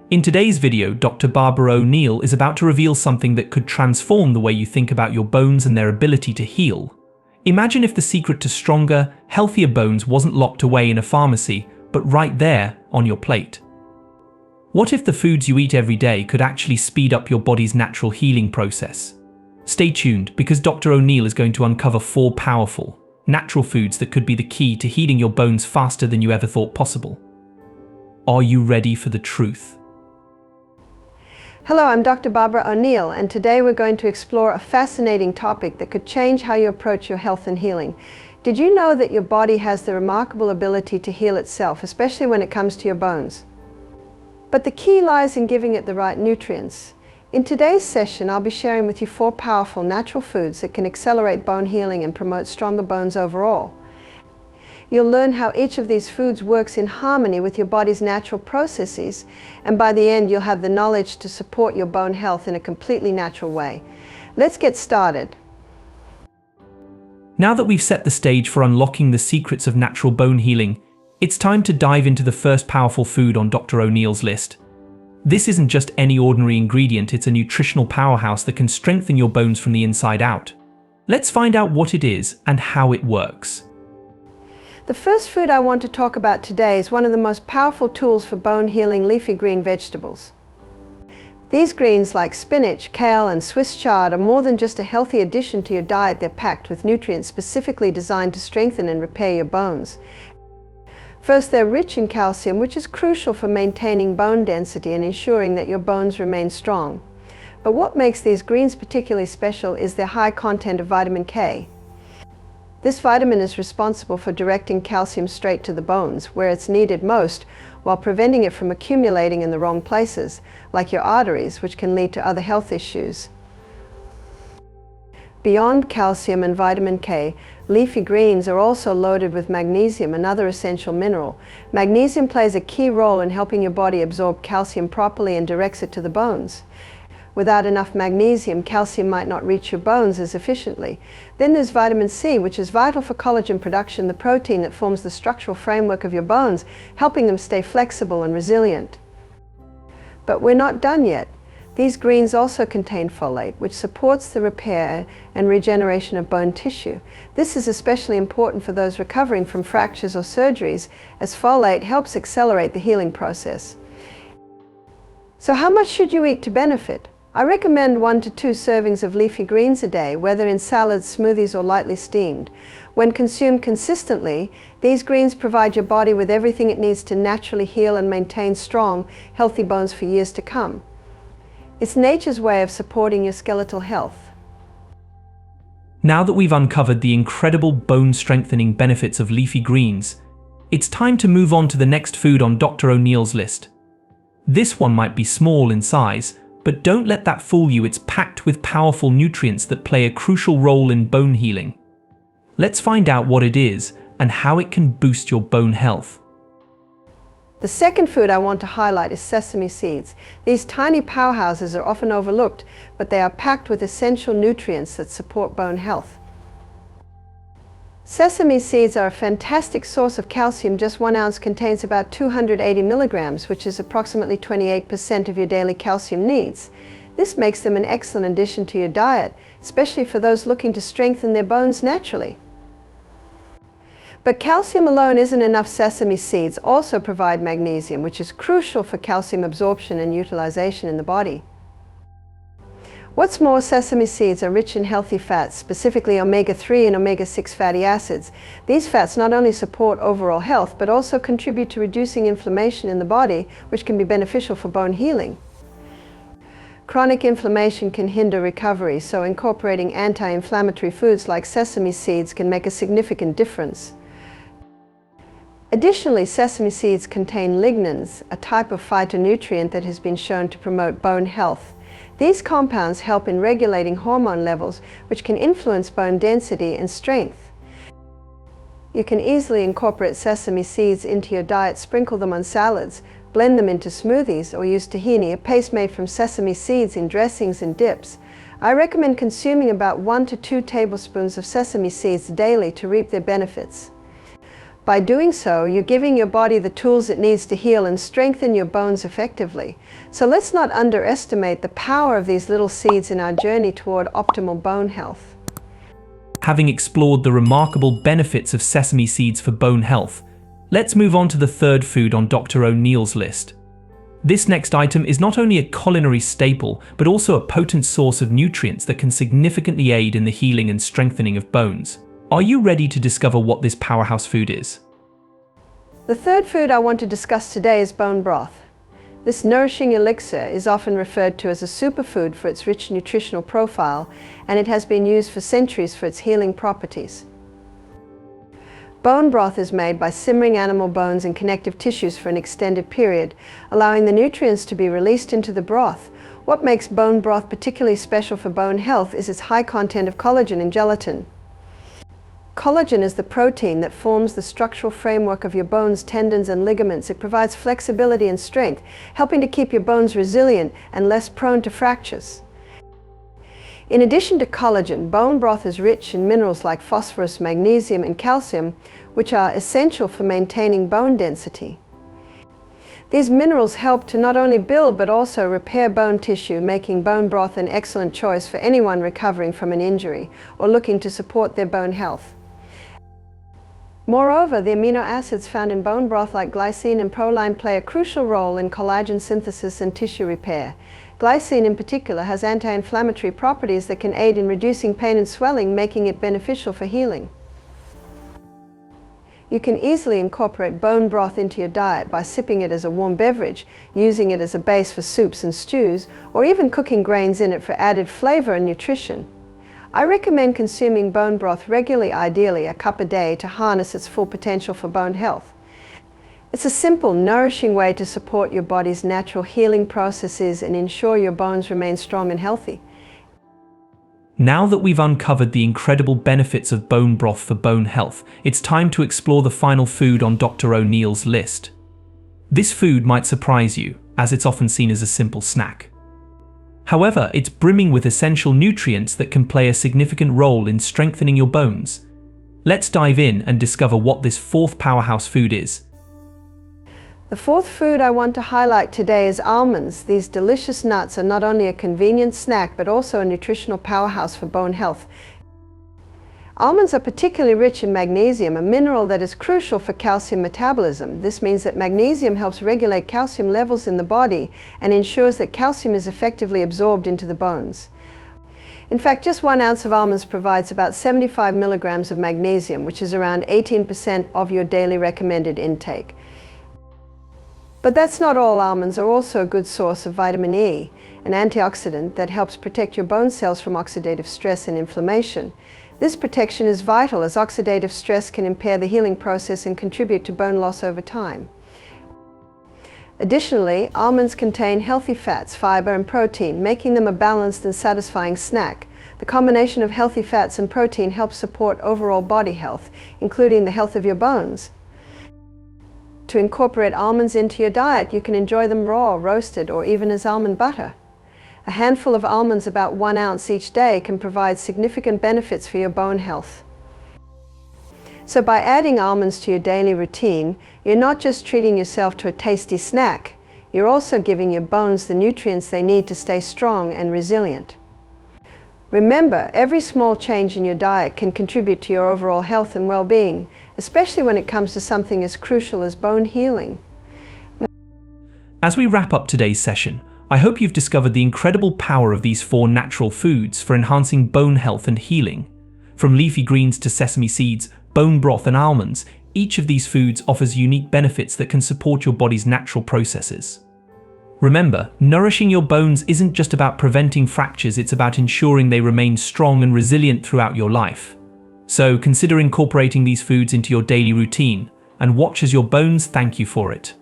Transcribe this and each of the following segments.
In today's video, Dr. Barbara Neill is about to reveal something that could transform the way you think about your bones and their ability to heal. Imagine if the secret to stronger, healthier bones wasn't locked away in a pharmacy, but right there on your plate. What if the foods you eat every day could actually speed up your body's natural healing process? Stay tuned, because Dr. O'Neill is going to uncover 4 powerful, natural foods that could be the key to healing your bones faster than you ever thought possible. Are you ready for the truth? Hello, I'm Dr. Barbara O'Neill, and today we're going to explore a fascinating topic that could change how you approach your health and healing. Did you know that your body has the remarkable ability to heal itself, especially when it comes to your bones? But the key lies in giving it the right nutrients. In today's session, I'll be sharing with you 4 powerful natural foods that can accelerate bone healing and promote stronger bones overall. You'll learn how each of these foods works in harmony with your body's natural processes, and by the end you'll have the knowledge to support your bone health in a completely natural way. Let's get started. Now that we've set the stage for unlocking the secrets of natural bone healing, it's time to dive into the first powerful food on Dr. O'Neill's list. This isn't just any ordinary ingredient, it's a nutritional powerhouse that can strengthen your bones from the inside out. Let's find out what it is and how it works. The first food I want to talk about today is one of the most powerful tools for bone healing: leafy green vegetables. These greens, like spinach, kale, and Swiss chard, are more than just a healthy addition to your diet. They're packed with nutrients specifically designed to strengthen and repair your bones. First, they're rich in calcium, which is crucial for maintaining bone density and ensuring that your bones remain strong. But what makes these greens particularly special is their high content of vitamin K. This vitamin is responsible for directing calcium straight to the bones, where it's needed most, while preventing it from accumulating in the wrong places, like your arteries, which can lead to other health issues. Beyond calcium and vitamin K, leafy greens are also loaded with magnesium, another essential mineral. Magnesium plays a key role in helping your body absorb calcium properly and directs it to the bones. Without enough magnesium, calcium might not reach your bones as efficiently. Then there's vitamin C, which is vital for collagen production, the protein that forms the structural framework of your bones, helping them stay flexible and resilient. But we're not done yet. These greens also contain folate, which supports the repair and regeneration of bone tissue. This is especially important for those recovering from fractures or surgeries, as folate helps accelerate the healing process. So how much should you eat to benefit? I recommend 1 to 2 servings of leafy greens a day, whether in salads, smoothies, or lightly steamed. When consumed consistently, these greens provide your body with everything it needs to naturally heal and maintain strong, healthy bones for years to come. It's nature's way of supporting your skeletal health. Now that we've uncovered the incredible bone-strengthening benefits of leafy greens, it's time to move on to the next food on Dr. O'Neill's list. This one might be small in size, but don't let that fool you. It's packed with powerful nutrients that play a crucial role in bone healing. Let's find out what it is and how it can boost your bone health. The second food I want to highlight is sesame seeds. These tiny powerhouses are often overlooked, but they are packed with essential nutrients that support bone health. Sesame seeds are a fantastic source of calcium. Just 1 ounce contains about 280 milligrams, which is approximately 28% of your daily calcium needs. This makes them an excellent addition to your diet, especially for those looking to strengthen their bones naturally. But calcium alone isn't enough. Sesame seeds also provide magnesium, which is crucial for calcium absorption and utilization in the body. What's more, sesame seeds are rich in healthy fats, specifically omega-3 and omega-6 fatty acids. These fats not only support overall health, but also contribute to reducing inflammation in the body, which can be beneficial for bone healing. Chronic inflammation can hinder recovery, so incorporating anti-inflammatory foods like sesame seeds can make a significant difference. Additionally, sesame seeds contain lignans, a type of phytonutrient that has been shown to promote bone health. These compounds help in regulating hormone levels, which can influence bone density and strength. You can easily incorporate sesame seeds into your diet. Sprinkle them on salads, blend them into smoothies, or use tahini, a paste made from sesame seeds, in dressings and dips. I recommend consuming about 1 to 2 tablespoons of sesame seeds daily to reap their benefits. By doing so, you're giving your body the tools it needs to heal and strengthen your bones effectively. So let's not underestimate the power of these little seeds in our journey toward optimal bone health. Having explored the remarkable benefits of sesame seeds for bone health, let's move on to the third food on Dr. O'Neill's list. This next item is not only a culinary staple, but also a potent source of nutrients that can significantly aid in the healing and strengthening of bones. Are you ready to discover what this powerhouse food is? The third food I want to discuss today is bone broth. This nourishing elixir is often referred to as a superfood for its rich nutritional profile, and it has been used for centuries for its healing properties. Bone broth is made by simmering animal bones and connective tissues for an extended period, allowing the nutrients to be released into the broth. What makes bone broth particularly special for bone health is its high content of collagen and gelatin. Collagen is the protein that forms the structural framework of your bones, tendons, and ligaments. It provides flexibility and strength, helping to keep your bones resilient and less prone to fractures. In addition to collagen, bone broth is rich in minerals like phosphorus, magnesium, and calcium, which are essential for maintaining bone density. These minerals help to not only build but also repair bone tissue, making bone broth an excellent choice for anyone recovering from an injury or looking to support their bone health. Moreover, the amino acids found in bone broth like glycine and proline play a crucial role in collagen synthesis and tissue repair. Glycine in particular has anti-inflammatory properties that can aid in reducing pain and swelling, making it beneficial for healing. You can easily incorporate bone broth into your diet by sipping it as a warm beverage, using it as a base for soups and stews, or even cooking grains in it for added flavor and nutrition. I recommend consuming bone broth regularly, ideally a cup a day, to harness its full potential for bone health. It's a simple, nourishing way to support your body's natural healing processes and ensure your bones remain strong and healthy. Now that we've uncovered the incredible benefits of bone broth for bone health, it's time to explore the final food on Dr. O'Neill's list. This food might surprise you, as it's often seen as a simple snack. However, it's brimming with essential nutrients that can play a significant role in strengthening your bones. Let's dive in and discover what this fourth powerhouse food is. The fourth food I want to highlight today is almonds. These delicious nuts are not only a convenient snack but also a nutritional powerhouse for bone health. Almonds are particularly rich in magnesium, a mineral that is crucial for calcium metabolism. This means that magnesium helps regulate calcium levels in the body and ensures that calcium is effectively absorbed into the bones. In fact, just 1 ounce of almonds provides about 75 milligrams of magnesium, which is around 18% of your daily recommended intake. But that's not all. Almonds are also a good source of vitamin E, an antioxidant that helps protect your bone cells from oxidative stress and inflammation. This protection is vital, as oxidative stress can impair the healing process and contribute to bone loss over time. Additionally, almonds contain healthy fats, fiber, and protein, making them a balanced and satisfying snack. The combination of healthy fats and protein helps support overall body health, including the health of your bones. To incorporate almonds into your diet, you can enjoy them raw, roasted, or even as almond butter. A handful of almonds, about 1 ounce each day, can provide significant benefits for your bone health. So by adding almonds to your daily routine, you're not just treating yourself to a tasty snack, you're also giving your bones the nutrients they need to stay strong and resilient. Remember, every small change in your diet can contribute to your overall health and well-being, especially when it comes to something as crucial as bone healing. As we wrap up today's session, I hope you've discovered the incredible power of these 4 natural foods for enhancing bone health and healing. From leafy greens to sesame seeds, bone broth, and almonds, each of these foods offers unique benefits that can support your body's natural processes. Remember, nourishing your bones isn't just about preventing fractures, it's about ensuring they remain strong and resilient throughout your life. So consider incorporating these foods into your daily routine, and watch as your bones thank you for it.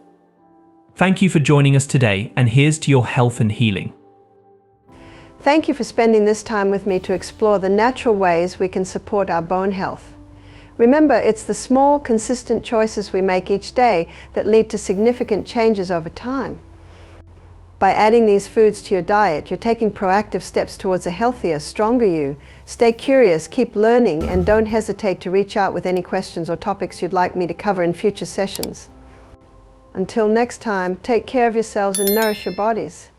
Thank you for joining us today, and here's to your health and healing. Thank you for spending this time with me to explore the natural ways we can support our bone health. Remember, it's the small, consistent choices we make each day that lead to significant changes over time. By adding these foods to your diet, you're taking proactive steps towards a healthier, stronger you. Stay curious, keep learning, and don't hesitate to reach out with any questions or topics you'd like me to cover in future sessions. Until next time, take care of yourselves and nourish your bodies.